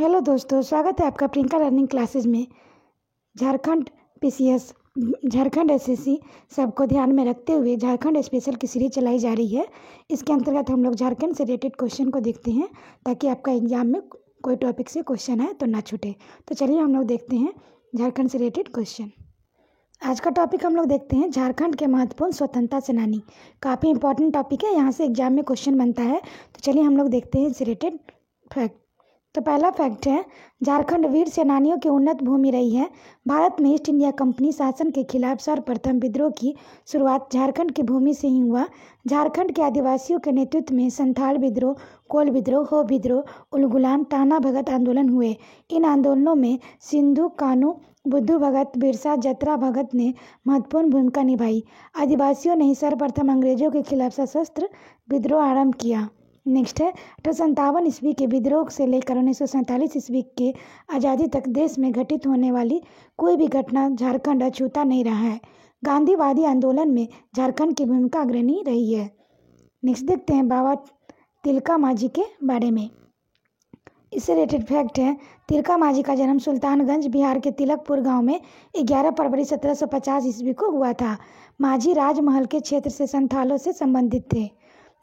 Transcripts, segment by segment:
Hello दोस्तों, स्वागत है आपका प्रियंका लर्निंग क्लासेस में। झारखंड पीसीएस, झारखंड एसएससी सबको ध्यान में रखते हुए झारखंड स्पेशल की सीरीज चलाई जा रही है। इसके अंतर्गत हम लोग झारखंड से रिलेटेड क्वेश्चन को देखते हैं ताकि आपका एग्जाम में कोई टॉपिक से क्वेश्चन आए तो ना छूटे। तो चलिए हम लोग देखते हैं झारखंड से रिलेटेड क्वेश्चन। आज का टॉपिक हम लोग देखते हैं झारखंड के महत्वपूर्ण स्वतंत्रता सेनानी। काफ़ी इंपॉर्टेंट टॉपिक है, यहाँ से एग्जाम में क्वेश्चन बनता है। तो चलिए हम लोग देखते हैं इससे रिलेटेड फैक्ट। तो पहला फैक्ट है, झारखंड वीर सेनानियों की उन्नत भूमि रही है। भारत में ईस्ट इंडिया कंपनी शासन के खिलाफ सर्वप्रथम विद्रोह की शुरुआत झारखंड की भूमि से ही हुआ। झारखंड के आदिवासियों के नेतृत्व में संथाल विद्रोह, कोल विद्रोह, हो विद्रोह, उलगुलान, टाना भगत आंदोलन हुए। इन आंदोलनों में सिंधु कानू, बुद्धू भगत, बिरसा जत्रा भगत ने महत्वपूर्ण भूमिका निभाई। आदिवासियों ने ही सर्वप्रथम अंग्रेजों के खिलाफ सशस्त्र विद्रोह आरंभ किया। नेक्स्ट है, 1857 ईस्वी के विद्रोह से लेकर 1947 ईस्वी के आज़ादी तक देश में घटित होने वाली कोई भी घटना झारखंड अछूता नहीं रहा है। गांधीवादी आंदोलन में झारखंड की भूमिका अग्रणी रही है। नेक्स्ट देखते हैं बाबा तिलका मांझी के बारे में। इससे रिलेटेड फैक्ट है, तिलका मांझी का जन्म सुल्तानगंज बिहार के तिलकपुर गांव में 11 फरवरी 1750 ईस्वी को हुआ था। मांझी राजमहल के क्षेत्र से संथालों से संबंधित थे।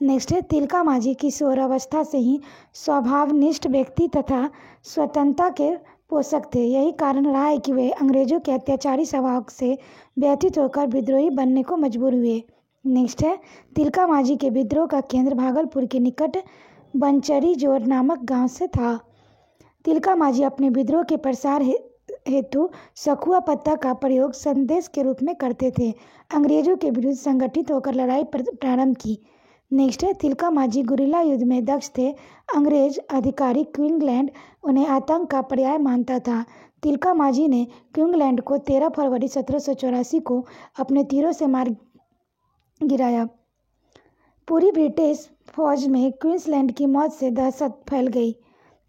नेक्स्ट है, तिलका मांझी किशोरावस्था से ही स्वभावनिष्ठ व्यक्ति तथा स्वतंत्रता के पोषक थे। यही कारण रहा है कि वे अंग्रेजों के अत्याचारी स्वभाव से व्यथित होकर विद्रोही बनने को मजबूर हुए। नेक्स्ट है, तिलका मांझी के विद्रोह का केंद्र भागलपुर के निकट बंचरी जोर नामक गांव से था। तिलका मांझी अपने विद्रोह के प्रसार हेतु सखुआ पत्ता का प्रयोग संदेश के रूप में करते थे। अंग्रेजों के विरुद्ध संगठित होकर लड़ाई प्रारंभ की। नेक्स्ट है, तिलका मांझी गुरिल्ला युद्ध में दक्ष थे। अंग्रेज अधिकारी क्वींसलैंड उन्हें आतंक का पर्याय मानता था। तिलका मांझी ने क्वींसलैंड को 13 फरवरी 1784 को अपने तीरों से मार गिराया। पूरी ब्रिटिश फौज में क्वींसलैंड की मौत से दहशत फैल गई।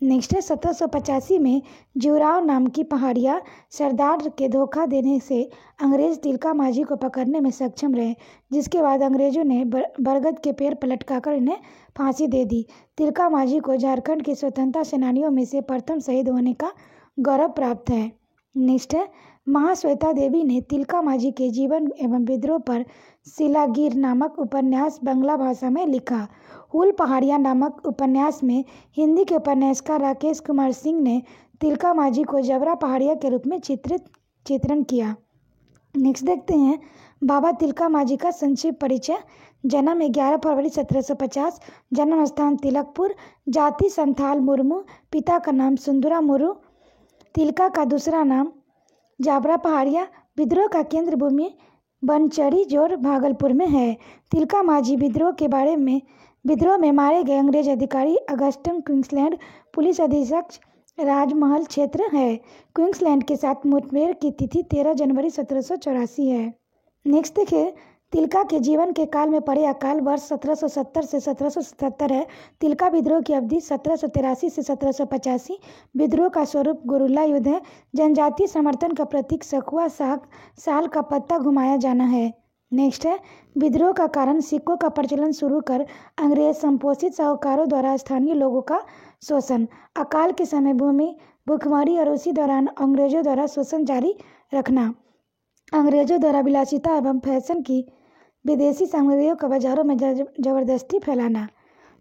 नेक्स्ट है, 1785 में जुराव नाम की पहाड़िया सरदार के धोखा देने से अंग्रेज तिलका मांझी को पकड़ने में सक्षम रहे, जिसके बाद अंग्रेजों ने बरगद के पेड़ पर लटकाकर इन्हें फांसी दे दी। तिलका मांझी को झारखंड के स्वतंत्रता सेनानियों में से प्रथम शहीद होने का गौरव प्राप्त है। नेक्स्ट है, महाश्वेता देवी ने तिलका मांझी के जीवन एवं विद्रोह पर शिलागीर नामक उपन्यास बांग्ला भाषा में लिखा। हुल पहाड़िया नामक उपन्यास में हिंदी के उपन्यासकार राकेश कुमार सिंह ने तिलका मांझी को जबरा पहाड़िया के रूप में चित्रण किया। नेक्स्ट देखते हैं बाबा तिलका मांझी का संक्षिप्त परिचय। जन्म 11 फरवरी 1750, जन्म स्थान तिलकपुर, जाति संथाल मुर्मू, पिता का नाम सुंदरा मुर्मू, तिलका का दूसरा नाम जाबरा पहाड़िया, विद्रोह का केंद्र भूमि बनचरी जोर भागलपुर में है। तिलका मांझी विद्रोह में मारे गए अंग्रेज अधिकारी अगस्टन क्वींसलैंड पुलिस अधीक्षक राजमहल क्षेत्र है। क्वींसलैंड के साथ मुठभेड़ की तिथि 13 जनवरी 1784 है। नेक्स्ट देखिए, तिलका के जीवन के काल में पड़े अकाल वर्ष 1770 से 1777 है। तिलका विद्रोह की अवधि 1783 से 1785। विद्रोह का स्वरूप गुरिल्ला युद्ध है। जनजातीय समर्थन का प्रतीक सखुआ साल का पत्ता घुमाया जाना है। नेक्स्ट है, विद्रोह का कारण सिक्कों का प्रचलन शुरू कर अंग्रेज संपोषित साहूकारों द्वारा स्थानीय लोगों का शोषण। अकाल के समय भूमि भुखमरी और उसी दौरान अंग्रेजों द्वारा शोषण जारी रखना। अंग्रेजों द्वारा विलासिता एवं फैशन की विदेशी सामग्रियों का बाजारों में जबरदस्ती फैलाना।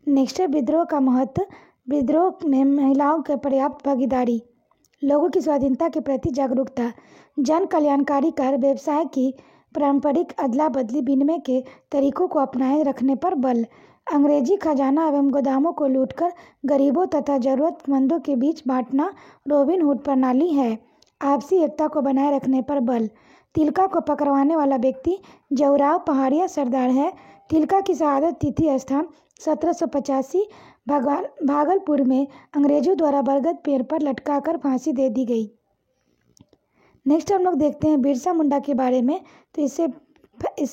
नेक्स्ट है, विद्रोह का महत्व। विद्रोह में महिलाओं के पर्याप्त भागीदारी, लोगों की स्वाधीनता के प्रति जागरूकता, जन कल्याणकारी कार्य, व्यवसाय की पारंपरिक अदला बदली विनिमय के तरीकों को अपनाए रखने पर बल, अंग्रेजी खजाना एवं गोदामों को लूटकर गरीबों तथा जरूरतमंदों के बीच बांटना रॉबिन हुड प्रणाली है। आपसी एकता को बनाए रखने पर बल। तिलका को पकड़वाने वाला व्यक्ति जौराव पहाड़िया सरदार है। तिलका की शहादत तिथि स्थान 1785 भागलपुर में अंग्रेजों द्वारा बरगद पेड़ पर लटकाकर फांसी दे दी गई। नेक्स्ट हम लोग देखते हैं बिरसा मुंडा के बारे में। तो इससे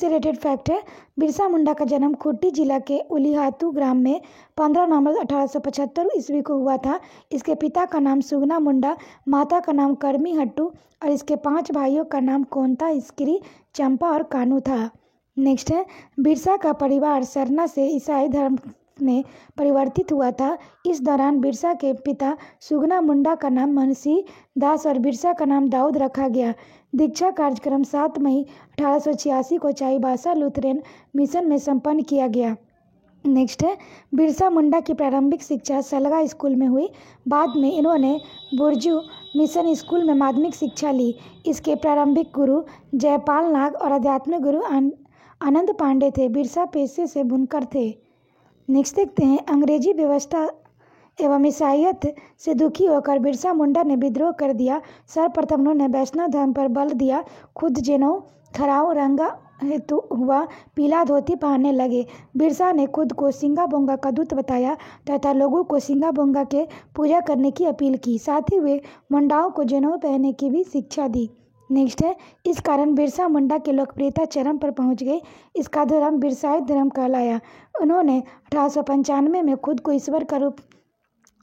रिलेटेड फैक्ट है, बिरसा मुंडा का जन्म खूंटी जिला के उलीहातू ग्राम में 15 नवंबर 1875 ईस्वी को हुआ था। इसके पिता का नाम सुगना मुंडा, माता का नाम करमी हट्टू और इसके 5 भाइयों का नाम कोंता, इसकिरी, चंपा और कानू था। नेक्स्ट है, बिरसा का परिवार सरना से ईसाई धर्म में परिवर्तित हुआ था। इस दौरान बिरसा के पिता सुगना मुंडा का नाम मुंशी दास और बिरसा का नाम दाऊद रखा गया। दीक्षा कार्यक्रम 7 मई 1886 को चाईबासा लुथेरन मिशन में संपन्न किया गया। नेक्स्ट है, बिरसा मुंडा की प्रारंभिक शिक्षा सलगा स्कूल में हुई। बाद में इन्होंने बुरजू मिशन स्कूल में माध्यमिक शिक्षा ली। इसके प्रारंभिक गुरु जयपाल नाग और आध्यात्मिक गुरु आनंद पांडे थे। बिरसा पेशे से बुनकर थे। नेक्स्ट देखते हैं, अंग्रेजी व्यवस्था एवं ईसाईयत से दुखी होकर बिरसा मुंडा ने विद्रोह कर दिया। सर्वप्रथम उन्होंने वैष्णव धर्म पर बल दिया। खुद जनेऊ खराऊ रंगा हेतु हुआ पीला धोती पहनने लगे। बिरसा ने खुद को सिंगा बोंगा का दूत बताया तथा लोगों को सिंगा बोंगा के पूजा करने की अपील की। साथ ही वे मुंडाओं को जनेऊ पहनने की भी शिक्षा दी। नेक्स्ट है, इस कारण बिरसा मुंडा की लोकप्रियता चरम पर पहुंच गई। इसका धर्म बिरसाई धर्म कहलाया। उन्होंने 1895 में खुद को ईश्वर का रूप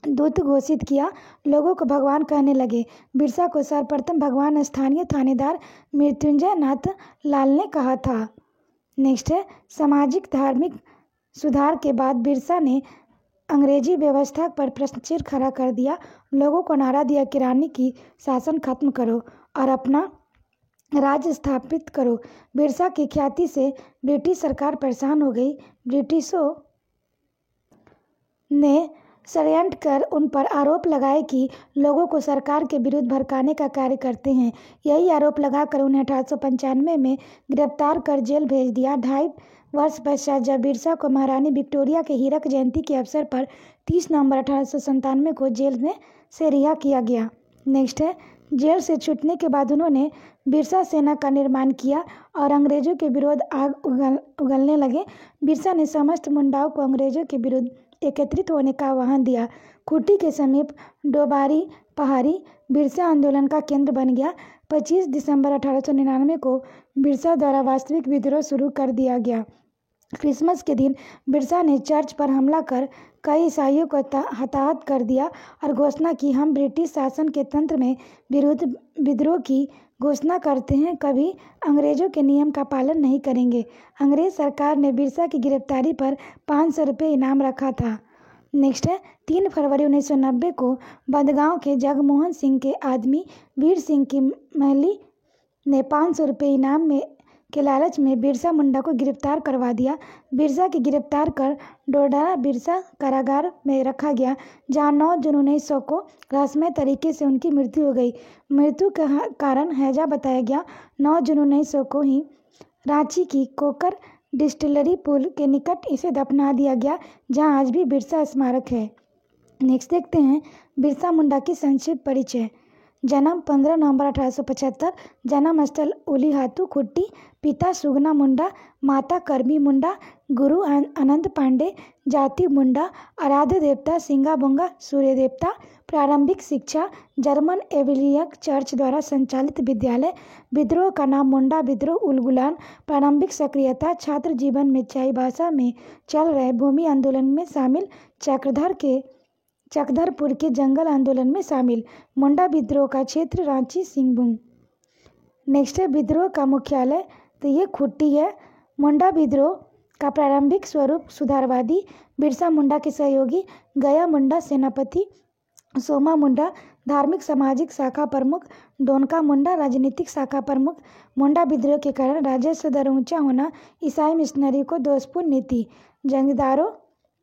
दूत घोषित किया। लोगों को भगवान कहने लगे। बिरसा को सर्वप्रथम भगवान स्थानीय थानेदार मृत्युंजय नाथ लाल ने कहा था। नेक्स्ट है, सामाजिक धार्मिक सुधार के बाद बिरसा ने अंग्रेजी व्यवस्था पर प्रश्नचिन्ह खड़ा कर दिया। लोगों को नारा दिया कि रानी की शासन खत्म करो और अपना राज्य स्थापित करो। बिरसा की ख्याति से ब्रिटिश सरकार परेशान हो गई। ब्रिटिशों ने षड्यंत्र कर उन पर आरोप लगाए कि लोगों को सरकार के विरुद्ध भड़काने का कार्य करते हैं। यही आरोप लगाकर उन्हें 1895 में गिरफ्तार कर जेल भेज दिया। 2.5 वर्ष पश्चात जब बिरसा को महारानी विक्टोरिया के हीरक जयंती के अवसर पर 30 नवंबर 1897 को जेल में से रिहा किया गया। नेक्स्ट है, जेल से छूटने के बाद उन्होंने बिरसा सेना का निर्माण किया और अंग्रेजों के विरुद्ध आग उगलने लगे। बिरसा ने समस्त मुंडाओं को अंग्रेजों के विरुद्ध एकत्रित होने का आह्वान दिया। खूंटी के समीप डोबारी पहाड़ी बिरसा आंदोलन का केंद्र बन गया। 25 दिसंबर 1899 को बिरसा द्वारा वास्तविक विद्रोह शुरू कर दिया गया। क्रिसमस के दिन बिरसा ने चर्च पर हमला कर कई ईसाइयों को हताहत कर दिया और घोषणा की, हम ब्रिटिश शासन के तंत्र में विरुद्ध विद्रोह की घोषणा करते हैं, कभी अंग्रेजों के नियम का पालन नहीं करेंगे। अंग्रेज सरकार ने बिरसा की गिरफ्तारी पर 500 रुपये इनाम रखा था। नेक्स्ट है, 3 फरवरी 1990 को बंदगांव के जगमोहन सिंह के आदमी वीर सिंह की महली ने 500 रुपये इनाम में के लालच में बिरसा मुंडा को गिरफ्तार करवा दिया। बिरसा की गिरफ्तार कर डोडा बिरसा कारागार में रखा गया, जहां 9 जून 1900 को रहस्यमय तरीके से उनकी मृत्यु हो गई। मृत्यु का कारण हैजा बताया गया। 9 जून 1900 को ही रांची की कोकर डिस्टिलरी पुल के निकट इसे दफना दिया गया, जहां आज भी बिरसा स्मारक है। नेक्स्ट देखते हैं, बिरसा मुंडा की संक्षिप्त परिचय। जन्म 15 नवंबर 1875, जन्म स्थल उलीहातू खुट्टी, पिता सुगना मुंडा, माता करमी मुंडा, गुरु आनंद पांडे, जाति मुंडा, आराध्य देवता सिंगा बोंगा सूर्य देवता। प्रारंभिक शिक्षा जर्मन एविलियक चर्च द्वारा संचालित विद्यालय। विद्रोह का नाम मुंडा विद्रोह उलगुलान। प्रारंभिक सक्रियता छात्र जीवन में चाईबासा में चल रहे भूमि आंदोलन में शामिल, चकधरपुर के जंगल आंदोलन में शामिल। मुंडा विद्रोह का क्षेत्र रांची सिंहभूम। नेक्स्ट है, विद्रोह का मुख्यालय, तो ये खुट्टी है। मुंडा विद्रोह का प्रारंभिक स्वरूप सुधारवादी। बिरसा मुंडा के सहयोगी गया मुंडा सेनापति, सोमा मुंडा धार्मिक सामाजिक शाखा प्रमुख, डोनका मुंडा राजनीतिक शाखा प्रमुख। मुंडा विद्रोह के कारण राजस्व दर ऊंचा होना, ईसाई मिशनरी को दोषपूर्ण नीति, जमींदारों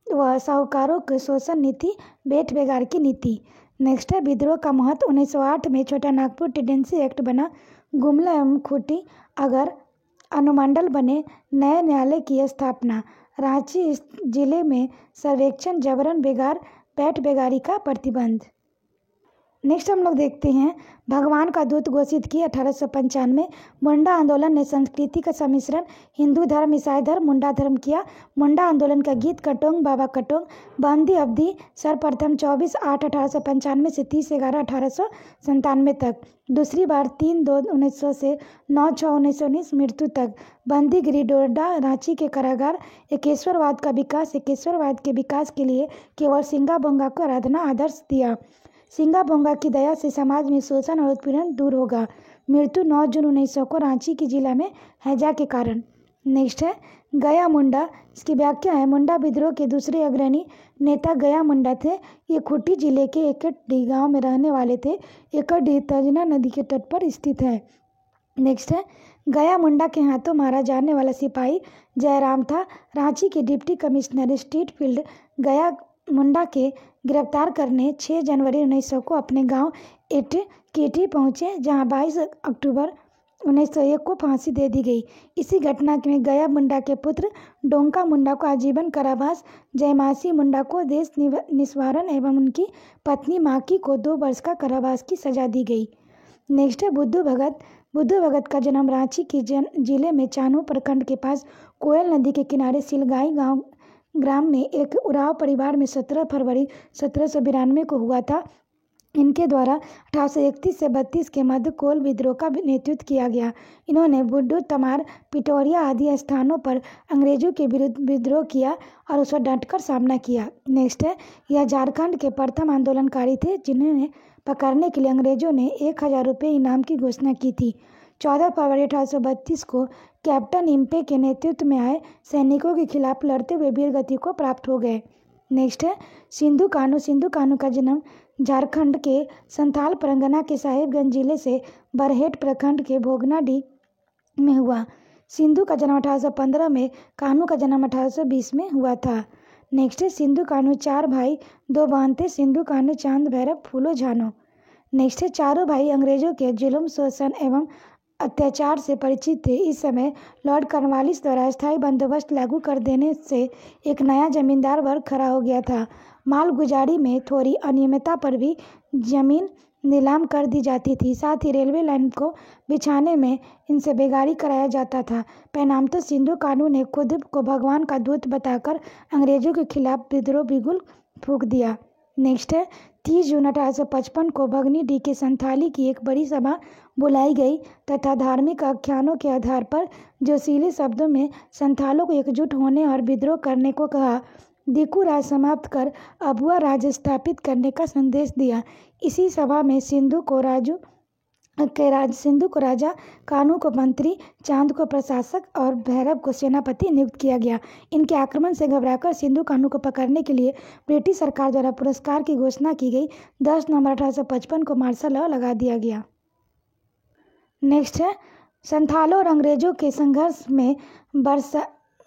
व साहूकारों के शोषण नीति, बेट बेगार की नीति। नेक्स्ट है, विद्रोह का महत्व। 1908 में छोटा नागपुर टेंडेंसी एक्ट बना। गुमला एवं खूंटी अगर अनुमंडल बने। नए न्यायालय की स्थापना। रांची जिले में सर्वेक्षण जबरन बेगार बैट बेगारी का प्रतिबंध। नेक्स्ट हम लोग देखते हैं, भगवान का दूत घोषित किया 1895। मुंडा आंदोलन ने संस्कृति का सम्मिश्रण हिंदू धर्म ईसाई धर्म मुंडा धर्म किया। मुंडा आंदोलन का गीत कटोंग बाबा कटोंग। बंदी अवधि सर्वप्रथम 24/8/1895 से 30/11/1897 तक। दूसरी बार 3/2/1900 से 9/6/1919 मृत्यु तक। बंदी गिरी डोडा रांची के कारागार। एकेश्वरवाद का विकास। एकेश्वरवाद के विकास के लिए केवल सिंगा बोंगा को आराधना आदर्श दिया। सिंगा बोंगा की दया से समाज में शोषण और उत्पीड़न दूर होगा। मृत्यु 9 जून 1900 को रांची के जिला में हैजा के कारण। नेक्स्ट है, गया मुंडा, इसकी व्याख्या है मुंडा विद्रोह के दूसरे अग्रणी नेता गया मुंडा थे। ये खूंटी जिले के एकटडी गांव में रहने वाले थे। एकटडी तजना नदी के तट पर स्थित है। नेक्स्ट है, गया मुंडा के हाथों मारा जाने वाला सिपाही जयराम था। रांची के डिप्टी कमिश्नर स्ट्रीट फील्ड गया मुंडा के गिरफ्तार करने 6 जनवरी 1900 को अपने गांव एटकेटी पहुंचे, जहां 22 अक्टूबर 1901 को फांसी दे दी गई। इसी घटना में गया मुंडा के पुत्र डोंका मुंडा को आजीवन कारावास, जयमासी मुंडा को देश निस्वारण एवं उनकी पत्नी माकी को 2 वर्ष का कारावास की सजा दी गई। नेक्स्ट है बुद्धू भगत। बुद्धू भगत का जन्म रांची के जिले में चान्हो प्रखंड के पास कोयल नदी के किनारे सिलगाई ग्राम में एक उराव परिवार में 17 फरवरी 1792 को हुआ था। इनके द्वारा 1831 से 32 के मध्य कोल विद्रोह का नेतृत्व किया गया। इन्होंने बुड्डू, तमार, पिटोरिया आदि स्थानों पर अंग्रेजों के विरुद्ध विद्रोह किया और उसका डटकर सामना किया। नेक्स्ट है, यह झारखंड के प्रथम आंदोलनकारी थे जिन्हें पकड़ने के लिए अंग्रेजों ने 1000 रुपये इनाम की घोषणा की थी। 14 फरवरी 1832 को कैप्टन इम्पे के नेतृत्व में आए सैनिकों के खिलाफ लड़ते हुए वीर गति को प्राप्त हो गए। नेक्स्ट है, सिंधु कान्हू। सिंधु कान्हू का जन्म झारखंड के संथाल परगना के साहिबगंज जिले से बरहेट प्रखंड के भोगनाडीह में हुआ। सिंधु का जन्म 1815 में, कान्हू का जन्म 1820 में हुआ था। नेक्स्ट है, सिंधु कान्हू 4 भाई 2 बहन थे। सिंधु कान्हू, चांद भैरव, फूलो झानो। नेक्स्ट है, चारों भाई अंग्रेजों के जुल्म, शोषण एवं अत्याचार से परिचित थे। इस समय लॉर्ड कॉर्नवालिस द्वारा अस्थायी बंदोबस्त लागू कर देने से एक नया जमींदार वर्ग खड़ा हो गया था। मालगुजारी में थोड़ी अनियमितता पर भी जमीन नीलाम कर दी जाती थी। साथ ही रेलवे लाइन को बिछाने में इनसे बेगारी कराया जाता था। परिणामतः सिंधु कान्हू ने खुद को भगवान का दूत बताकर अंग्रेजों के खिलाफ विद्रोह बिगुल फूंक दिया। नेक्स्ट है, 30 जून 1855 को भगनीडीह के संथाली की एक बड़ी सभा बुलाई गई तथा धार्मिक आख्यानों के आधार पर जोशीले शब्दों में संथालों को एकजुट होने और विद्रोह करने को कहा। दिकू राज समाप्त कर अबुआ राज स्थापित करने का संदेश दिया। इसी सभा में सिंधु को राजा, कान्हू को मंत्री, चांद को प्रशासक और भैरव को सेनापति नियुक्त किया गया। इनके आक्रमण से घबराकर सिंधु कान्हू को पकड़ने के लिए ब्रिटिश सरकार द्वारा पुरस्कार की घोषणा की गई। 10 नवंबर 1855 को मार्शल लॉ लगा दिया गया। नेक्स्ट है, संथालों और अंग्रेजों के संघर्ष में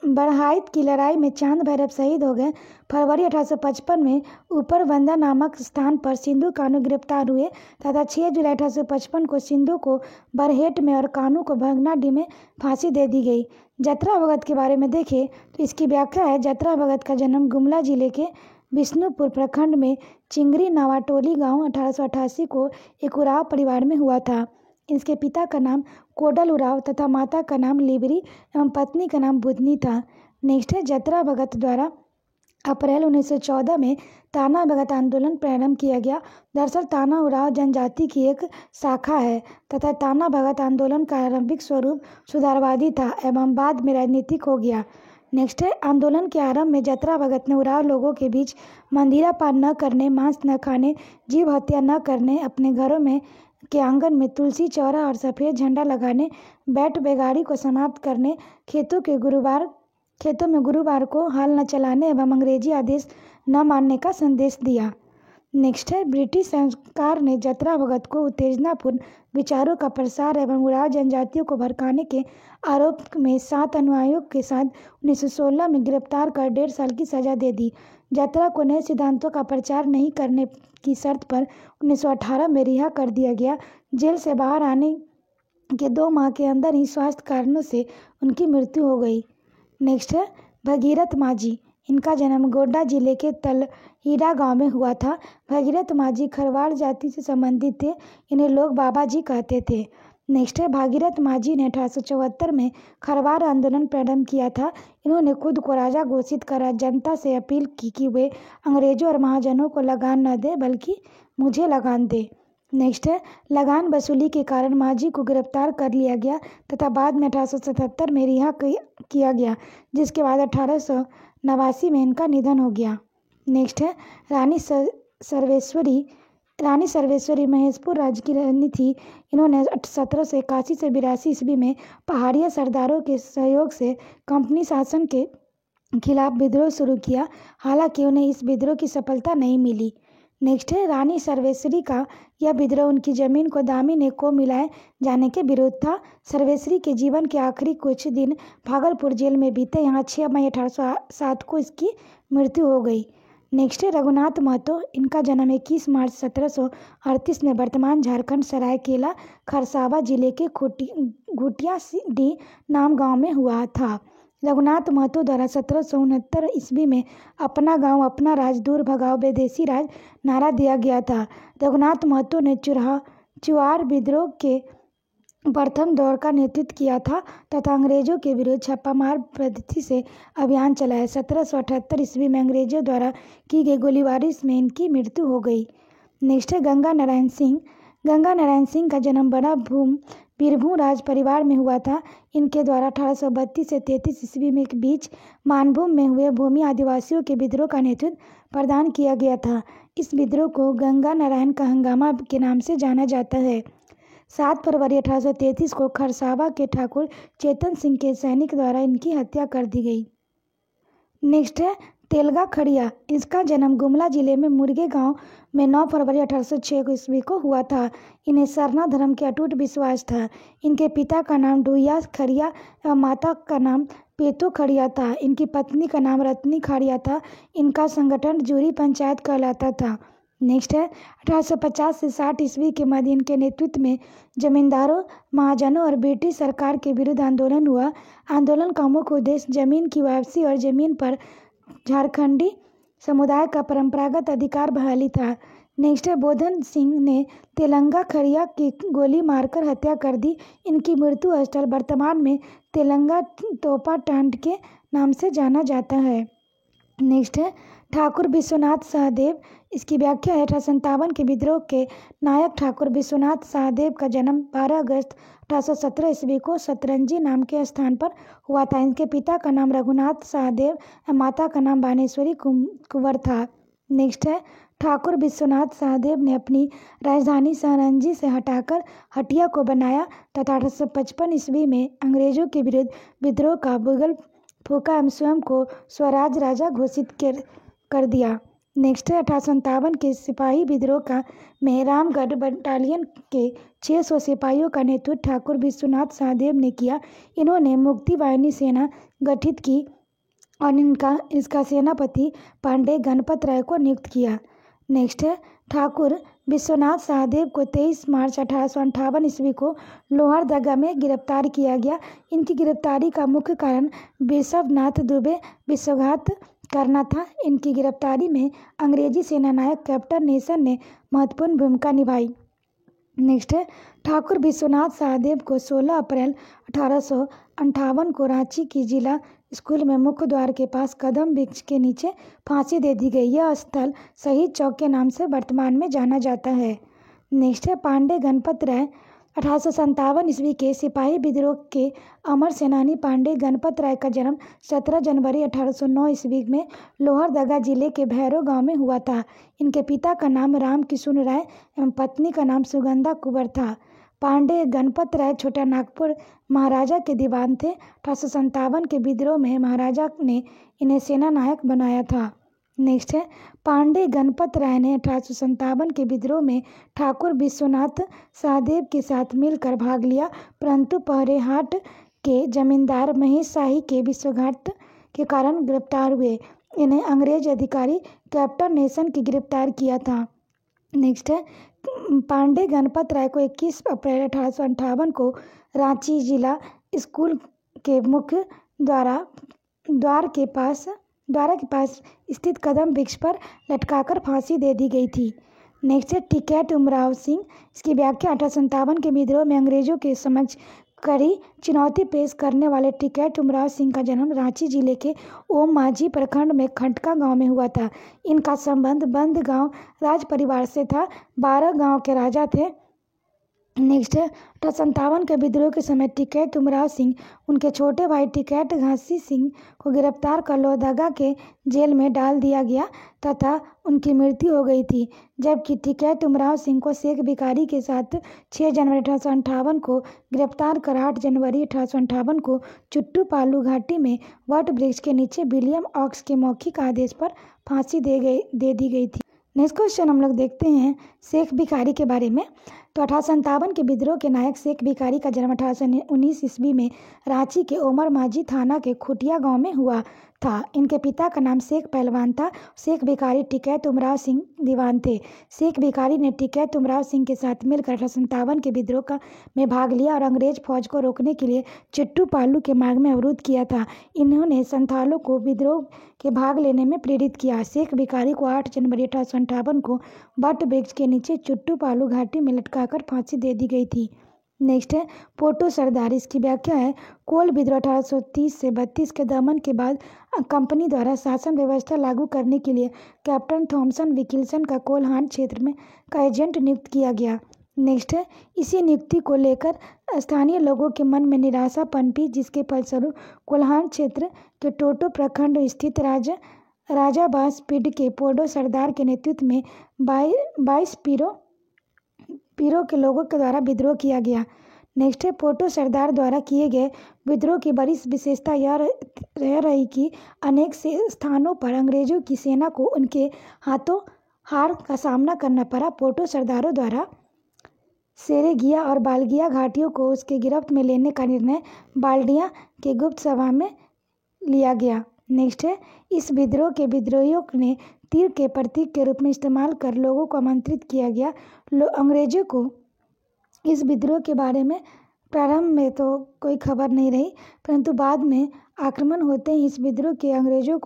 बरहाइट की लड़ाई में चांद भैरव शहीद हो गए। फरवरी 1855 में ऊपर वंदा नामक स्थान पर सिंधु कान्हू गिरफ्तार हुए तथा 6 जुलाई 1855 को सिंधु को बरहेट में और कान्हू को भगनाडीह में फांसी दे दी गई। जतरा भगत के बारे में देखें तो इसकी व्याख्या है, जतरा भगत का जन्म गुमला जिले के विष्णुपुर प्रखंड में चिंगरी नवाटोली गांव 1888 को एक उराव परिवार में हुआ था। इसके पिता का नाम कोडल उराव तथा माता का नाम लिबरी एवं पत्नी का नाम बुधनी था। नेक्स्ट है, जतरा भगत द्वारा अप्रैल 1914 में ताना भगत आंदोलन प्रारंभ किया गया। दरअसल ताना उराव जनजाति की एक शाखा है तथा ताना भगत आंदोलन का आरंभिक स्वरूप सुधारवादी था एवं बाद में राजनीतिक हो गया। नेक्स्ट है, आंदोलन के आरंभ में जतरा भगत ने उराव लोगों के बीच मंदिरा पान न करने, मांस न खाने, जीव हत्या न करने, अपने घरों में के आंगन में तुलसी चौरा और सफ़ेद झंडा लगाने, बैठ बेगारी को समाप्त करने, खेतों में गुरुवार को हल न चलाने एवं अंग्रेजी आदेश न मानने का संदेश दिया। नेक्स्ट है, ब्रिटिश सरकार ने जतरा भगत को उत्तेजनापूर्ण विचारों का प्रसार एवं उराव जनजातियों को भड़काने के आरोप में 7 अनुयायियों के साथ 1916 में गिरफ्तार कर 1.5 साल की सजा दे दी। जतरा को नए सिद्धांतों का प्रचार नहीं करने की शर्त पर 1918 में रिहा कर दिया गया। जेल से बाहर आने के 2 माह के अंदर ही स्वास्थ्य कारणों से उनकी मृत्यु हो गई। नेक्स्ट है, भगीरथ माझी। इनका जन्म गोड्डा जिले के तलहीरा गांव में हुआ था। भगीरथ माझी खरवाड़ जाति से संबंधित थे। इन्हें लोग बाबा जी कहते थे। नेक्स्ट है, भागीरथ माझी ने 1874 में खरवाड़ आंदोलन प्रारंभ किया था। इन्होंने खुद को राजा घोषित कर जनता से अपील की कि वे अंग्रेजों और महाजनों को लगान न दे बल्कि मुझे लगान दे। नेक्स्ट है, लगान वसूली के कारण माझी को गिरफ्तार कर लिया गया तथा बाद में 1877 में रिहा किया गया, जिसके बाद 1889 में इनका निधन हो गया। नेक्स्ट है, रानी सर्वेश्वरी रानी सर्वेश्वरी महेशपुर राज्य की रानी थी। इन्होंने 1781 से 82 ईस्वी में पहाड़िया सरदारों के सहयोग से कंपनी शासन के खिलाफ विद्रोह शुरू किया। हालांकि उन्हें इस विद्रोह की सफलता नहीं मिली। नेक्स्ट है रानी सर्वेश्वरी का यह विद्रोह उनकी जमीन को दामिनी को मिलाए जाने के विरोध था। सर्वेश्वरी के जीवन के आखिरी कुछ दिन भागलपुर जेल में बीते। यहाँ 6 मई 1807 को इसकी मृत्यु हो गई। नेक्स्ट है रघुनाथ महतो। इनका जन्म 21 मार्च 1738 में वर्तमान झारखंड सरायकेला खरसावा जिले के घुटियाडीह नाम गांव में हुआ था। रघुनाथ महतो द्वारा 1769 ईस्वी में अपना गांव अपना राज दूर भगाओ विदेशी राज नारा दिया गया था। रघुनाथ महतो ने चुआर विद्रोह के प्रथम दौर का नेतृत्व किया था तथा अंग्रेजों के विरुद्ध छापामार पद्धति से अभियान चलाया। 1778 ईस्वी में अंग्रेजों द्वारा की गई गोलीबारी में इनकी मृत्यु हो गई। नेक्स्ट है गंगा नारायण सिंह। गंगा नारायण सिंह का जन्म बीरभूम राज परिवार में हुआ था। इनके द्वारा 1832 से 33 ईस्वी में के बीच मानभूम में हुए भूमि आदिवासियों के विद्रोह का नेतृत्व प्रदान किया गया था। इस विद्रोह को गंगा नारायण का हंगामा के नाम से जाना जाता है। 7 फरवरी 1833 को खरसावा के ठाकुर चेतन सिंह के सैनिक द्वारा इनकी हत्या कर दी गई। नेक्स्ट है तेलगा खड़िया। इसका जन्म गुमला जिले में मुर्गे गांव में 9 फरवरी 1806 ईस्वी को हुआ था। इन्हें सरना धर्म के अटूट विश्वास था। इनके पिता का नाम डुहिया खड़िया एवं माता का नाम पेतो खड़िया था। इनकी पत्नी का नाम रत्नी खड़िया था। इनका संगठन जूरी पंचायत कहलाता था। नेक्स्ट है 1850 से 60 ईस्वी के मध्य इनके नेतृत्व में जमींदारों महाजनों और ब्रिटिश सरकार के विरुद्ध आंदोलन हुआ। आंदोलन का मुख्य उद्देश्य जमीन की वापसी और जमीन पर झारखंडी समुदाय का परंपरागत अधिकार बहाली था। नेक्स्ट है बोधन सिंह ने तेलंगा खड़िया की गोली मारकर हत्या कर दी। इनकी मृत्यु स्थल वर्तमान में तेलंगा तोपा टांड के नाम से जाना जाता है। नेक्स्ट है ठाकुर विश्वनाथ सहदेव। इसकी व्याख्या है 1857 के विद्रोह के नायक ठाकुर विश्वनाथ सहदेव का जन्म 12 अगस्त 1817 ईस्वी को सतरंजी नाम के स्थान पर हुआ था। इनके पिता का नाम रघुनाथ सहदेव और माता का नाम बानेश्वरी कुंवर था। नेक्स्ट है ठाकुर विश्वनाथ सहदेव ने अपनी राजधानी सरंजी से हटाकर हटिया को बनाया तथा 1855 ईस्वी में अंग्रेजों के विरुद्ध विद्रोह का बुगल फूका एवं स्वयं को स्वराज राजा घोषित कर दिया। नेक्स्ट है 1857 के सिपाही विद्रोह का में रामगढ़ बटालियन के 600 सिपाहियों का नेतृत्व ठाकुर विश्वनाथ सहदेव ने किया। इन्होंने मुक्ति वाहिनी सेना गठित की और इसका सेनापति पांडे गणपत राय को नियुक्त किया। नेक्स्ट है ठाकुर विश्वनाथ सहदेव को 23 मार्च 1858 ईस्वी को लोहरदगा में गिरफ्तार किया गया। इनकी गिरफ्तारी का मुख्य कारण विश्वनाथ दुबे विश्वासघात करना था। इनकी गिरफ्तारी में अंग्रेजी सेना नायक कैप्टन नेसन ने महत्वपूर्ण भूमिका निभाई। नेक्स्ट है ठाकुर विश्वनाथ सहदेव को 16 अप्रैल 1858 को रांची की जिला स्कूल में मुख्य द्वार के पास कदम वृक्ष के नीचे फांसी दे दी गई। यह स्थल शहीद चौक के नाम से वर्तमान में जाना जाता है। नेक्स्ट है पांडे गणपत राय। 1857 ईस्वी के सिपाही विद्रोह के अमर सेनानी पांडे गणपत राय का जन्म 17 जनवरी 1809 ईस्वी में लोहरदगा जिले के भैरव गांव में हुआ था। इनके पिता का नाम राम किशुन राय एवं पत्नी का नाम सुगंधा कुंवर था। पांडे गणपत राय छोटा नागपुर महाराजा के दीवान थे। 1857 के विद्रोह में महाराजा ने इन्हें सेना नायक बनाया था। नेक्स्ट है पांडे गणपत राय ने 1857 के विद्रोह में ठाकुर विश्वनाथ सहदेव के साथ मिलकर भाग लिया, परंतु पहरेहाट के जमींदार महेश शाही के विश्वासघात के कारण गिरफ्तार हुए। इन्हें अंग्रेज अधिकारी कैप्टन नेसन की गिरफ्तार किया था। नेक्स्ट है पांडे गणपत राय को 21 अप्रैल 1858 को रांची जिला स्कूल के मुख्य द्वार के पास स्थित कदम वृक्ष पर लटकाकर फांसी दे दी गई थी। नेक्स्ट है टिकैत उमराव सिंह। इसकी व्याख्या 1857 के विद्रोह में अंग्रेजों के समक्ष कड़ी चुनौती पेश करने वाले टिकैत उमराव सिंह का जन्म रांची जिले के ओम माझी प्रखंड में खटका गांव में हुआ था। इनका संबंध बंद गांव राज परिवार से था। 12 गांव के राजा थे। नेक्स्ट है 1857 के विद्रोह के समय टिकैत उमराव सिंह उनके छोटे भाई टिकैत घासी सिंह को गिरफ्तार कर लोहरदगा के जेल में डाल दिया गया तथा उनकी मृत्यु हो गई थी, जबकि टिकैत उमराव सिंह को शेख भिखारी के साथ 6 जनवरी 1858 को गिरफ्तार कर 8 जनवरी 1858 को चुट्टू पालू घाटी में वट वृक्ष के नीचे विलियम ऑक्स के मौखिक आदेश पर फांसी दे दी गई थी। नेक्स्ट क्वेश्चन हम लोग देखते हैं शेख भिखारी के बारे में। तो 1857 के विद्रोह के नायक शेख भिखारी का जन्म 1819 ईस्वी में रांची के ओमर माझी थाना के खुटिया गांव में हुआ था। इनके पिता का नाम शेख पहलवान था। शेख भिखारी टिकैत उमराव सिंह दीवान थे। शेख भिखारी ने टिकैत उमराव सिंह के साथ मिलकर 1857 के विद्रोह में भाग लिया और अंग्रेज फौज को रोकने के लिए चिट्टू पालू के मार्ग में अवरोध किया था। इन्होंने संथालों को विद्रोह के भाग लेने में प्रेरित किया। शेख भिखारी को 8 जनवरी 1858 को वट वृक्ष के नीचे चुट्टू पालू घाटी में लटकाकर फांसी दे दी गई थी। नेक्स्ट है पोटो सरदार। इसकी व्याख्या है कोल विद्रोह 1830 से 32 के दमन के बाद कंपनी द्वारा शासन व्यवस्था लागू करने के लिए कैप्टन थॉमसन विल्किंसन का कोल्हान क्षेत्र में का एजेंट नियुक्त किया गया। नेक्स्ट है इसी नियुक्ति को लेकर स्थानीय लोगों के मन में निराशा पनपी, जिसके फलस्वरूप कोल्हान क्षेत्र के टोटो प्रखंड स्थित राजा बांसपीड़ के पोटो सरदार के नेतृत्व में 22 पीरो के लोगों के द्वारा विद्रोह किया गया। नेक्स्ट है पोटो सरदार द्वारा किए गए विद्रोह की बड़ी विशेषता यह रही कि अनेक स्थानों पर अंग्रेजों की सेना को उनके हाथों हार का सामना करना पड़ा। पोटो सरदारों द्वारा सेरेगिया और बालगिया घाटियों को उसके गिरफ्त में लेने का निर्णय बाल्डिया के गुप्त सभा में लिया गया। नेक्स्ट है इस विद्रोह के विद्रोहियों ने तीर के प्रतीक के रूप में इस्तेमाल कर लोगों को आमंत्रित किया गया। अंग्रेजों को इस विद्रोह के बारे में प्रारंभ में तो कोई खबर नहीं रही, परंतु बाद में आक्रमण होते ही इस विद्रोह के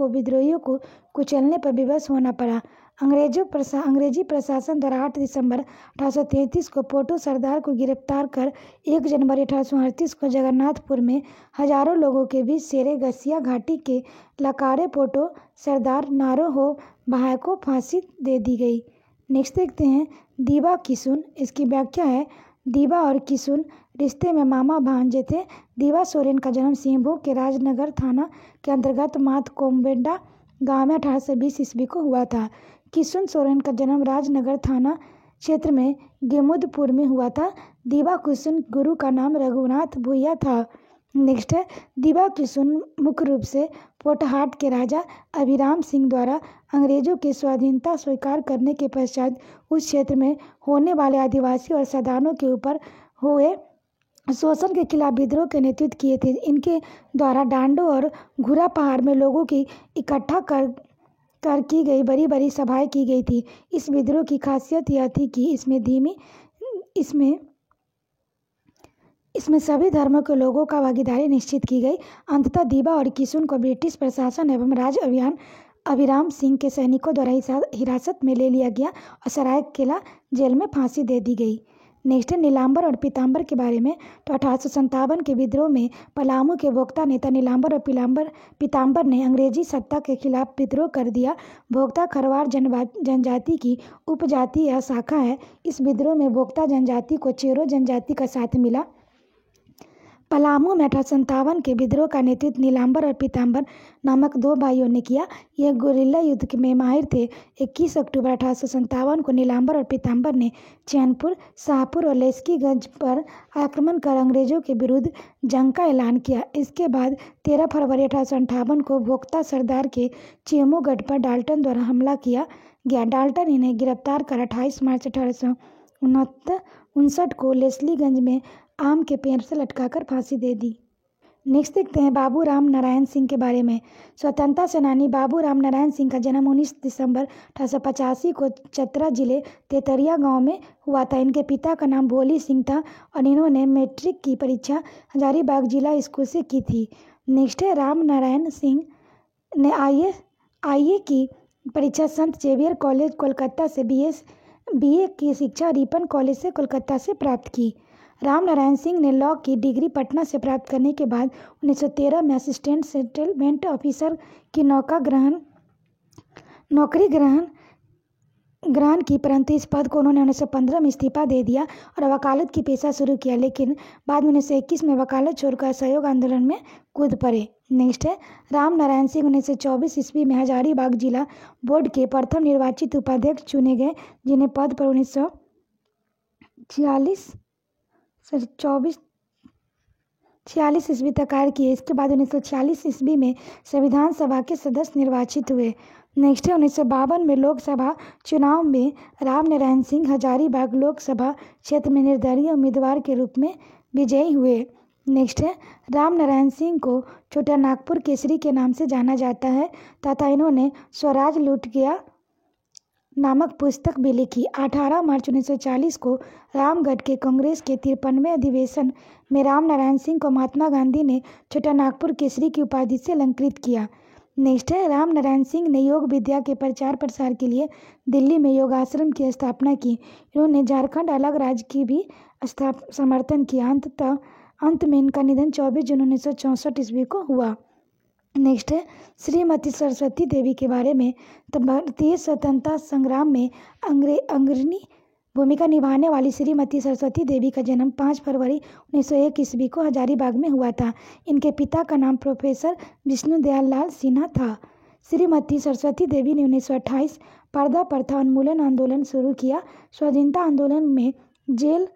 विद्रोहियों को कुचलने पर विवश होना पड़ा। अंग्रेजी प्रशासन द्वारा 8 दिसंबर 1833 को पोटो सरदार को गिरफ्तार कर 1 जनवरी 1838 को जगन्नाथपुर में हजारों लोगों के बीच सेरेगसिया घाटी के लकारे पोटो सरदार नारो हो भाई को फांसी दे दी गई। नेक्स्ट देखते हैं दीवा किशुन। इसकी व्याख्या है दीवा और किशुन रिश्ते में मामा भांजे थे। दीवा सोरेन का जन्म सिंहभूम के राजनगर थाना के अंतर्गत मातकोम्बेडा गांव में 1820 ईस्वी को हुआ था। किशुन सोरेन का जन्म राजनगर थाना क्षेत्र में गेमुदपुर में हुआ था। दीवा किशुन गुरु का नाम रघुनाथ भूया था। नेक्स्ट है दीवा किशुन मुख्य रूप से पोटहाट के राजा अभिराम सिंह द्वारा अंग्रेजों की स्वाधीनता स्वीकार करने के पश्चात उस क्षेत्र में होने वाले आदिवासी और सदानों के ऊपर हुए शोषण के खिलाफ विद्रोह के नेतृत्व किए थे। इनके द्वारा डांडो और घुरा पहाड़ में लोगों की इकट्ठा कर की गई बड़ी बड़ी सभाएं की गई थी। इस विद्रोह की खासियत यह थी कि इसमें सभी धर्मों के लोगों का भागीदारी निश्चित की गई। अंततः दीवा और किशुन को ब्रिटिश प्रशासन एवं राज अभिराम सिंह के सैनिकों द्वारा हिरासत में ले लिया गया और सरायकेला जेल में फांसी दे दी गई। नेक्स्ट है नीलांबर और पीताम्बर के बारे में। तो 1857 के विद्रोह में पलामू के वोक्ता नेता नीलांबर और पीताम्बर ने अंग्रेजी सत्ता के खिलाफ विद्रोह कर दिया। वोक्ता खरवार जनजाति की उपजाति या शाखा है। इस विद्रोह में वोक्ता जनजाति को चेरो जनजाति का साथ मिला। पलामू में 1857 के विद्रोह का नेतृत्व नीलांबर और पीताम्बर नामक 2 भाइयों ने किया। यह गुरिल्ला युद्ध में माहिर थे। 21 अक्टूबर 1857 को नीलांबर और पीताम्बर ने चैनपुर, शाहपुर और लेस्कीगंज पर आक्रमण कर अंग्रेजों के विरुद्ध जंग का ऐलान किया। इसके बाद 13 फरवरी 1858 को वोक्ता सरदार के चेमोगढ़ पर डाल्टन द्वारा हमला किया गया। डाल्टन इन्हें गिरफ्तार कर 28 मार्च 1859 को लेस्लीगंज में आम के पेड़ से लटकाकर फांसी दे दी। नेक्स्ट देखते हैं बाबू राम नारायण सिंह के बारे में। स्वतंत्रता सेनानी बाबू राम नारायण सिंह का जन्म 19 दिसंबर 1885 को चतरा जिले तेतरिया गांव में हुआ था। इनके पिता का नाम भोली सिंह था और इन्होंने मैट्रिक की परीक्षा हजारीबाग जिला स्कूल से की थी। नेक्स्ट है राम नारायण सिंह ने आईए की परीक्षा संत जेवियर कॉलेज कोलकाता से बीए की शिक्षा रिपन कॉलेज से कोलकाता से प्राप्त की। राम नारायण सिंह ने लॉ की डिग्री पटना से प्राप्त करने के बाद 1913 में असिस्टेंट सेटलमेंट ऑफिसर की नौकरी ग्रहण ग्रहण की, परंतु इस पद को उन्होंने 1915 में इस्तीफा दे दिया और वकालत की पेशा शुरू किया, लेकिन बाद में 1921 में वकालत छोड़कर असहयोग आंदोलन में कूद पड़े। नेक्स्ट है राम नारायण सिंह 1924 ईस्वी में हजारीबाग जिला बोर्ड के प्रथम निर्वाचित उपाध्यक्ष चुने गए, जिन्हें पद पर 1946 ईस्वी तक कार्य किए। इसके बाद 1946 ईस्वी में संविधान सभा के सदस्य निर्वाचित हुए। नेक्स्ट है 1952 में लोकसभा चुनाव में राम नारायण सिंह हजारीबाग लोकसभा क्षेत्र में निर्दलीय उम्मीदवार के रूप में विजयी हुए। नेक्स्ट है राम नारायण सिंह को छोटा नागपुर केसरी के नाम से जाना जाता है तथा इन्होंने स्वराज लूट गया नामक पुस्तक भी लिखी। 18 मार्च 1940 को रामगढ़ के कांग्रेस के 53वें अधिवेशन में राम नारायण सिंह को महात्मा गांधी ने छोटा नागपुर केसरी की उपाधि से अलंकृत किया। नेक्स्ट है राम नारायण सिंह ने योग विद्या के प्रचार प्रसार के लिए दिल्ली में योगाश्रम की स्थापना की। इन्होंने झारखंड अलग राज्य की भी समर्थन किया। अंत में इनका निधन 24 जून 1964 ईस्वी को हुआ। नेक्स्ट है श्रीमती सरस्वती देवी के बारे में। तो भारतीय स्वतंत्रता संग्राम में अग्रणी भूमिका निभाने वाली श्रीमती सरस्वती देवी का जन्म 5 फरवरी 1901 ईस्वी को हजारीबाग में हुआ था। इनके पिता का नाम प्रोफेसर विष्णुदयाल लाल सिन्हा था। श्रीमती सरस्वती देवी ने 1928 पर्दा प्रथा उन्मूलन आंदोलन शुरू किया। स्वाधीनता आंदोलन में जेल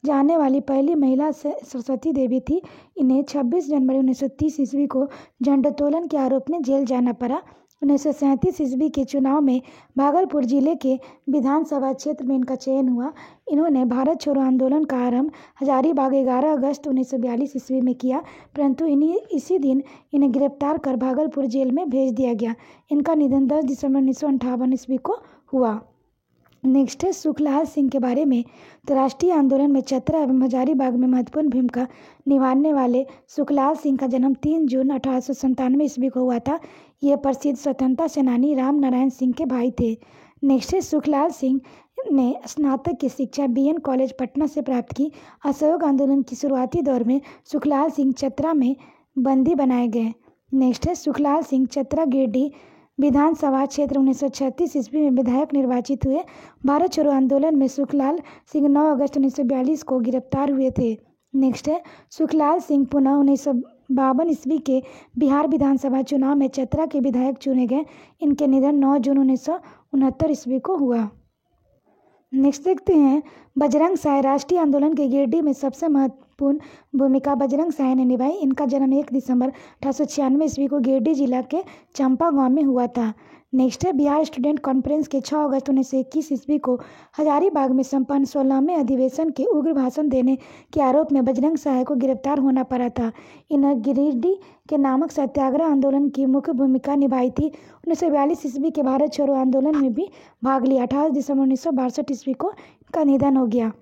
जाने वाली पहली महिला सरस्वती देवी थी। इन्हें 26 जनवरी 1930 ईस्वी को झंडोत्तोलन के आरोप में जेल जाना पड़ा। 1937 ईस्वी के चुनाव में भागलपुर जिले के विधानसभा क्षेत्र में इनका चयन हुआ। इन्होंने भारत छोड़ो आंदोलन का आरंभ हजारीबाग 11 अगस्त 1942 ईस्वी में किया, परंतु इसी दिन इन्हें गिरफ्तार कर भागलपुर जेल में भेज दिया गया। इनका निधन 10 दिसंबर 1958 ईस्वी को हुआ। नेक्स्ट है सुखलाल सिंह के बारे में। तो राष्ट्रीय आंदोलन में चतरा एवं हजारीबाग में महत्वपूर्ण भूमिका निभाने वाले सुखलाल सिंह का जन्म 3 जून 1897 ईस्वी को हुआ था। ये प्रसिद्ध स्वतंत्रता सेनानी राम नारायण सिंह के भाई थे। नेक्स्ट है सुखलाल सिंह ने स्नातक की शिक्षा BN कॉलेज पटना से प्राप्त की। असहयोग आंदोलन की शुरुआती दौर में सुखलाल सिंह चतरा में बंदी बनाए गए। नेक्स्ट है सुखलाल सिंह चतरा गिरिडीह विधानसभा क्षेत्र 1936 ईस्वी में विधायक निर्वाचित हुए। भारत छोड़ो आंदोलन में सुखलाल सिंह 9 अगस्त 1942 को गिरफ्तार हुए थे। नेक्स्ट है सुखलाल सिंह पुनः 1952 ईस्वी के बिहार विधानसभा चुनाव में चतरा के विधायक चुने गए। इनके निधन 9 जून 1969 ईस्वी को हुआ। नेक्स्ट देखते हैं बजरंग सहाय। राष्ट्रीय आंदोलन के गिरिडीह में सबसे महत्वपूर्ण भूमिका बजरंग सहाय ने निभाई। इनका जन्म 1 दिसंबर 1896 ईस्वी को गिरिडीह जिला के चंपा गांव में हुआ था। नेक्स्ट है बिहार स्टूडेंट कॉन्फ्रेंस के 6 अगस्त 1921 ईस्वी को हजारीबाग में संपन्न 16वें अधिवेशन के उग्र भाषण देने के आरोप में बजरंग सहाय को गिरफ्तार होना पड़ा था। इन्हें गिरिडीह के नामक सत्याग्रह आंदोलन की मुख्य भूमिका निभाई थी। 1942 ईस्वी के भारत छोड़ो आंदोलन में भी भाग लिया। 18 दिसंबर 1962 ईस्वी को इनका निधन हो गया।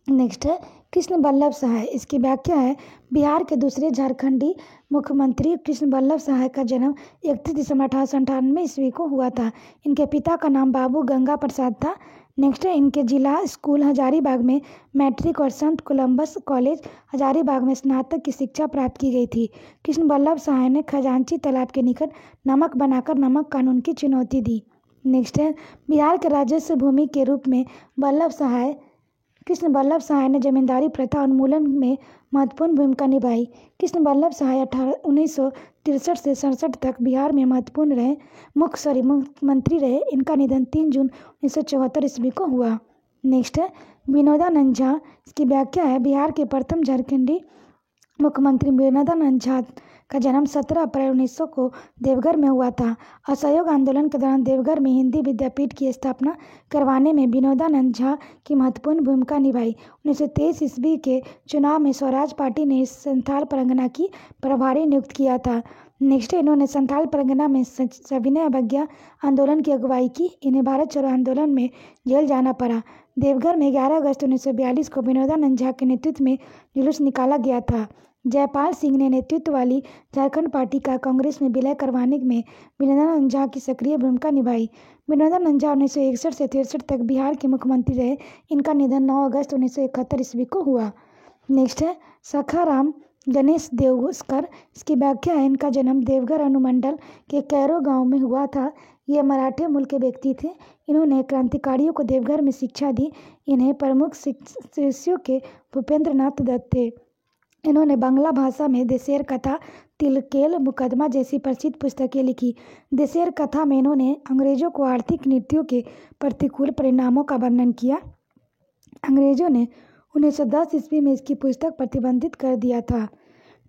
नेक्स्ट है कृष्ण बल्लभ सहाय। इसकी व्याख्या है बिहार के दूसरे झारखंडी मुख्यमंत्री कृष्ण बल्लभ सहाय का जन्म 31 दिसंबर 1898 ईस्वी को हुआ था। इनके पिता का नाम बाबू गंगा प्रसाद था। नेक्स्ट है इनके जिला स्कूल हजारीबाग में मैट्रिक और संत कोलंबस कॉलेज हजारीबाग में स्नातक की शिक्षा प्राप्त की गई थी। कृष्ण बल्लभ सहाय ने खजांची तालाब के निकट नमक बनाकर नमक कानून की चुनौती दी। नेक्स्ट है बिहार के राजस्व भूमि के रूप में कृष्ण बल्लभ सहाय ने जमींदारी प्रथा उन्मूलन में महत्वपूर्ण भूमिका निभाई। कृष्ण बल्लभ सहाय 1963 से 67 तक बिहार में महत्वपूर्ण मुख्यमंत्री रहे। इनका निधन 3 जून 1974 ईस्वी को हुआ। नेक्स्ट है विनोदानंद झा। इसकी व्याख्या है बिहार के प्रथम झारखंडी मुख्यमंत्री विनोदानंद झा का जन्म 17 अप्रैल 1900 को देवघर में हुआ था। असहयोग आंदोलन के दौरान देवघर में हिंदी विद्यापीठ की स्थापना करवाने में विनोदानंद झा की महत्वपूर्ण भूमिका निभाई। 1923 ईस्वी के चुनाव में स्वराज पार्टी ने संथाल परगना की प्रभारी नियुक्त किया था। नेक्स्ट इन्होंने संथाल परगना में सविनय अवज्ञा आंदोलन की अगुवाई की। इन्हें भारत छोड़ो आंदोलन में जेल जाना पड़ा। देवघर में 11 अगस्त 1942 को विनोदानंद झा के नेतृत्व में जुलूस निकाला गया था। जयपाल सिंह ने नेतृत्व वाली झारखंड पार्टी का कांग्रेस में विलय करवाने में विनोदानंद झा की सक्रिय भूमिका निभाई। विनोदानंद झा 1961 से 63 तक बिहार के मुख्यमंत्री रहे। इनका निधन 9 अगस्त 1971 ईस्वी को हुआ। नेक्स्ट है सखाराम गणेश देवस्कर। इसकी व्याख्या है इनका जन्म देवघर अनुमंडल के कैरो गांव में हुआ था। ये मराठे मूल के व्यक्ति थे। इन्होंने क्रांतिकारियों को देवघर में शिक्षा दी। इन्हें प्रमुख शिष्यों के भूपेंद्र नाथ दत्त थे। इन्होंने बांग्ला भाषा में देशेर कथा, तिलकेल मुकदमा जैसी प्रसिद्ध पुस्तकें लिखी। देशेर कथा में इन्होंने अंग्रेजों को आर्थिक नीतियों के प्रतिकूल परिणामों का वर्णन किया। अंग्रेजों ने 1910 ईस्वी में इसकी पुस्तक प्रतिबंधित कर दिया था।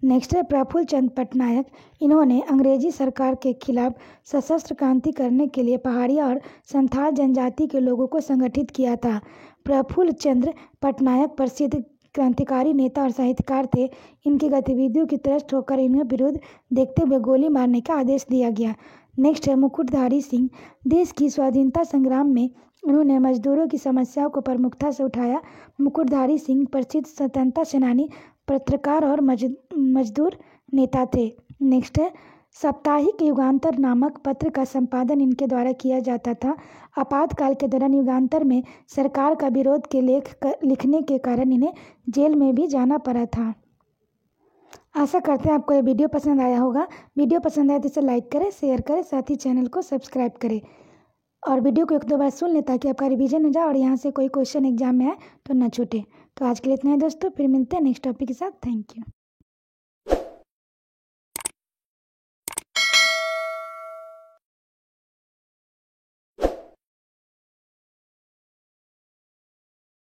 नेक्स्ट है प्रफुल्ल चंद्र पटनायक। इन्होंने अंग्रेजी सरकार के खिलाफ सशस्त्र क्रांति करने के लिए पहाड़िया और संथाल जनजाति के लोगों को संगठित किया था। प्रफुल्ल चंद्र पटनायक प्रसिद्ध क्रांतिकारी नेता और साहित्यकार थे। इनकी गतिविधियों की त्रस्त होकर इन्हें विरोध देखते हुए गोली मारने का आदेश दिया गया। नेक्स्ट है मुकुटधारी सिंह। देश की स्वाधीनता संग्राम में उन्होंने मजदूरों की समस्याओं को प्रमुखता से उठाया। मुकुटधारी सिंह प्रसिद्ध स्वतंत्रता सेनानी, पत्रकार और मजदूर नेता थे। नेक्स्ट है साप्ताहिक युगांतर नामक पत्र का संपादन इनके द्वारा किया जाता था। आपातकाल के दौरान युगांतर में सरकार का विरोध के लिखने के कारण इन्हें जेल में भी जाना पड़ा था। आशा करते हैं आपको ये वीडियो पसंद आया होगा। वीडियो पसंद आए तो इसे लाइक करें, शेयर करें, साथ ही चैनल को सब्सक्राइब करें और वीडियो को 1-2 बार सुन लें ताकि आपका रिवीजन हो जाए और यहाँ से कोई क्वेश्चन एग्जाम में आए तो न छूटे। तो आज के लिए इतना है दोस्तों, फिर मिलते हैं नेक्स्ट टॉपिक के साथ। Thank you.